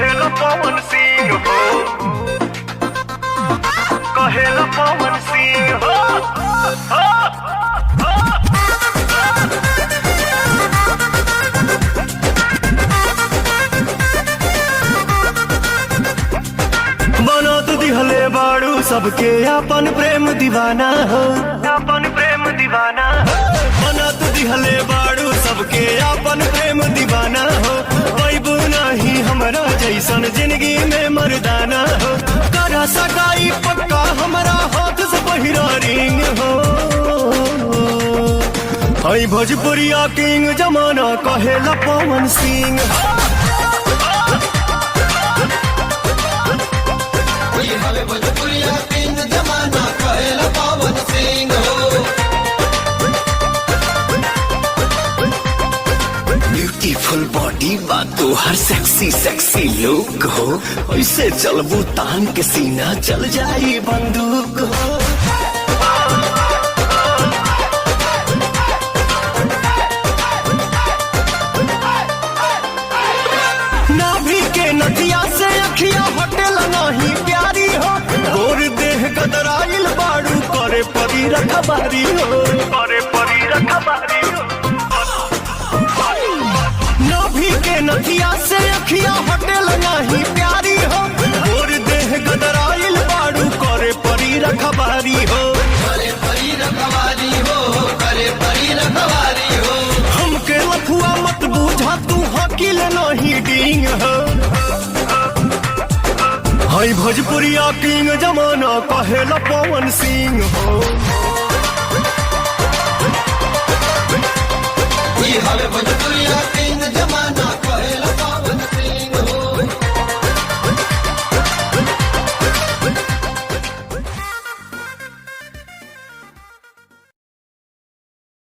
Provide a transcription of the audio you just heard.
कहेला पवन सिंह हो, कहेला पवन सिंह हो, हो। बना तो दिहले बाड़ू सबके अपन प्रेम दीवाना हो, अपन प्रेम दीवाना हो। बना तो दिहले बाड़ू सबके अपन प्रेम दीवाना हो। पैबू नहीं हमरा जैसन जिंदगी में मर्दाना हो। करा सगाई पक्का हमरा हाथ से पहिरा रिंग हो। हई भोजपुरिया किंग जमाना कहेला पवन सिंह हो। भोजपुरिया किंग जमाना कहेला पवन सिंह हो। ब्यूटीफुल बॉडी बातो हर सेक्सी सेक्सी लुक हो। ऐसे चलबू तान के सीना चल जाई बंदूक हो। नाभि के नदिया से अखिया हटेल नहीं प्यारी हो। गोर देह गदराइल बाड़ू करे परी रखबारी हो, करे परी रखबारी हो। नाभि के नदिया से अखिया हटेल नहीं प्यारी हो। गोर देह गदराइल बाड़ू करे परी रखबारी हो, करे परी रखवारी हो, करे परी रखवारी हो। हमके लफुआ मत बूझा तू हकील नहीं डींग हो। हई भोजपुरिया किंग जमाना कहेला पवन सिंह हो। ये हवे भोजपुरिया किंग जमाना